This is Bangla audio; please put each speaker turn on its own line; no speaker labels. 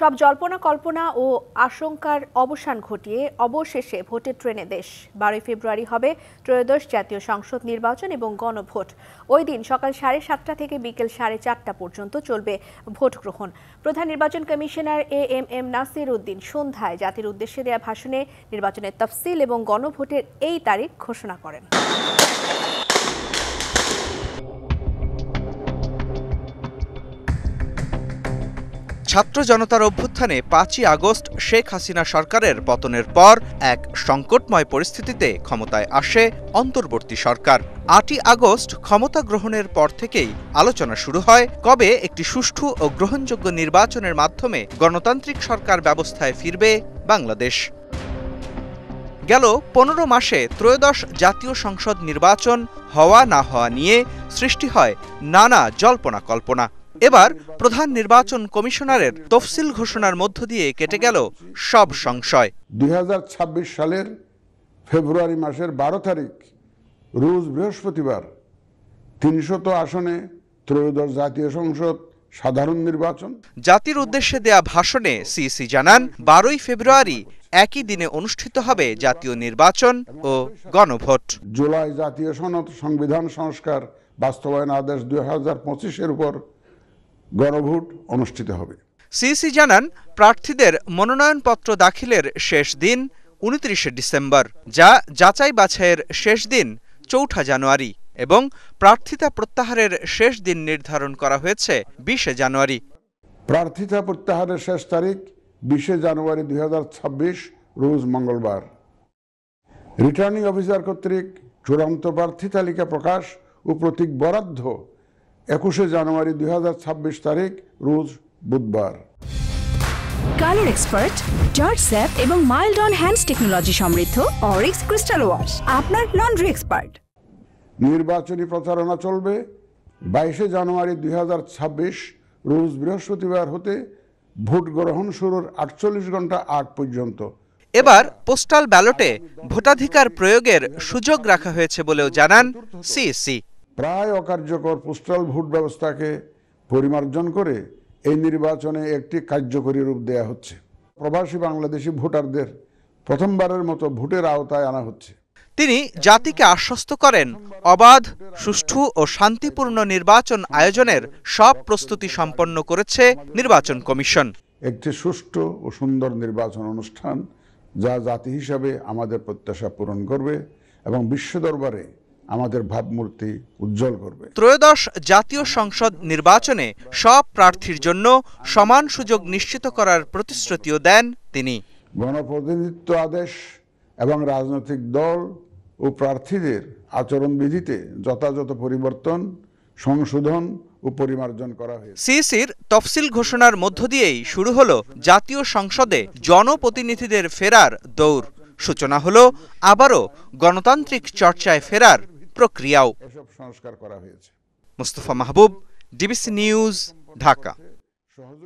সব জল্পনা কল্পনা ও আশঙ্কার অবসান ঘটিয়ে অবশেষে ভোটের ট্রেনে দেশ। 12 ফেব্রুয়ারি হবে ত্রয়োদশ জাতীয় সংসদ নির্বাচন এবং গণভোট। ওই দিন সকাল 7:30 থেকে বিকেল 4:30 পর্যন্ত চলবে ভোট গ্রহণ। প্রধান নির্বাচন কমিশনার এএমএম নাসির উদ্দিন সন্ধ্যায় জাতির উদ্দেশ্যে দেয়া ভাষণে নির্বাচনের তফসিল এবং গণভোটের এই তারিখ ঘোষণা করেন।
ছাত্র জনতার অভ্যুত্থানে 5ই আগস্ট শেখ হাসিনা সরকারের পতনের পর এক সংকটময় পরিস্থিতিতে ক্ষমতায় আসে অন্তর্বর্তী সরকার। 8ই আগস্ট ক্ষমতা গ্রহণের পর থেকেই আলোচনা শুরু হয় কবে একটি সুষ্ঠু ও গ্রহণযোগ্য নির্বাচনের মাধ্যমে গণতান্ত্রিক সরকার ব্যবস্থায় ফিরবে বাংলাদেশ। গেল 15 মাসে ত্রয়োদশ জাতীয় সংসদ নির্বাচন হওয়া না হওয়া নিয়ে সৃষ্টি হয় নানা জল্পনা কল্পনা। এবার প্রধান নির্বাচন কমিশনারের তফসিল ঘোষণার মধ্য দিয়ে কেটে গেল সব সংশয়।
2026 সালের ফেব্রুয়ারি মাসের 12 তারিখ রোজ বৃহস্পতিবার 300 আসনে ত্রয়োদশ জাতীয় সংসদ সাধারণ নির্বাচন।
জাতির উদ্দেশ্যে দেয়া ভাষণে সিসি জানান 12ই ফেব্রুয়ারি একই দিনে অনুষ্ঠিত হবে জাতীয় নির্বাচন ও গণভোট।
জুলাই জাতীয় সনদ সংবিধান সংস্কার বাস্তবায়ন আদেশ 2025-এর উপর গণভোট অনুষ্ঠিত হবে।
সিসি জানান প্রার্থীদের মনোনয়নপত্র দাখিলের শেষ দিন 29 ডিসেম্বর, যা যাচাই বাছাইয়ের শেষ দিন 4 জানুয়ারি এবং প্রার্থিতা প্রত্যাহারের শেষ দিন নির্ধারণ করা হয়েছে 20 জানুয়ারি।
প্রার্থিতা প্রত্যাহারের শেষ তারিখ 20 জানুয়ারি 2026 রোজ মঙ্গলবার। রিটার্নিং অফিসার কর্তৃক চূড়ান্ত প্রার্থী তালিকা প্রকাশ ও প্রতীক বরাদ্দ 21 জানুয়ারি 2026 তারিখ রোজ বুধবার।
কালার এক্সপার্ট, জর্জ স্যাপ এবং মাইল্ড অন হ্যান্ডস টেকনোলজি সমৃদ্ধ অরিক্স ক্রিস্টাল ওয়াশ আপনার লন্ড্রি এক্সপার্ট।
নির্বাচনী প্রচারণা চলবে 22 জানুয়ারি 2026 রোজ বৃহস্পতিবার হতে ভোট গ্রহণ শুরুর 48 ঘন্টা আগ পর্যন্ত।
এবার পোস্টাল ব্যালটে ভোটাধিকার প্রয়োগের সুযোগ রাখা হয়েছে বলেও জানান সিএসি।
প্রায় অকার্যকর পোস্টাল ভোট ব্যবস্থাকে পরিমার্জন করে এই নির্বাচনে একটি কার্যকরী রূপ দেয়া হচ্ছে। প্রবাসী বাংলাদেশি ভোটারদের প্রথমবারের মতো ভোটের আওতায় আনা হচ্ছে।
তিনি জাতিকে আশ্বস্ত করেন অবাধ, সুষ্ঠু ও শান্তিপূর্ণ নির্বাচন আয়োজনের সব প্রস্তুতি সম্পন্ন করেছে নির্বাচন কমিশন।
একটি সুষ্ঠু ও সুন্দর নির্বাচন অনুষ্ঠান যা জাতি হিসাবে আমাদের প্রত্যাশা পূরণ করবে এবং বিশ্ব দরবারে আমাদের ভাবমূর্তি উজ্জ্বল করবে।
ত্রয়োদশ জাতীয় সংসদ নির্বাচনে সব প্রার্থীর জন্য সমান সুযোগ নিশ্চিত করার প্রতিশ্রুতিও দেন তিনি।
গণপ্রতিনিধিত্ব আদেশ এবং রাজনৈতিক দল ও প্রার্থীদের আচরণবিধিতে যথাযথ পরিবর্তন, সংশোধন ও পরিমার্জন করা হয়েছে।
সিসির তফসিল ঘোষণার মধ্য দিয়েই শুরু হলো জাতীয় সংসদে জনপ্রতিনিধিদের ফেরার দৌড়। সূচনা হলো আবারও গণতান্ত্রিক চর্চায় ফেরার প্রক্রিয়াও।
এসব সংস্কার করা হয়েছে।
মুস্তফা মাহবুব, ডিবিসি নিউজ, ঢাকা।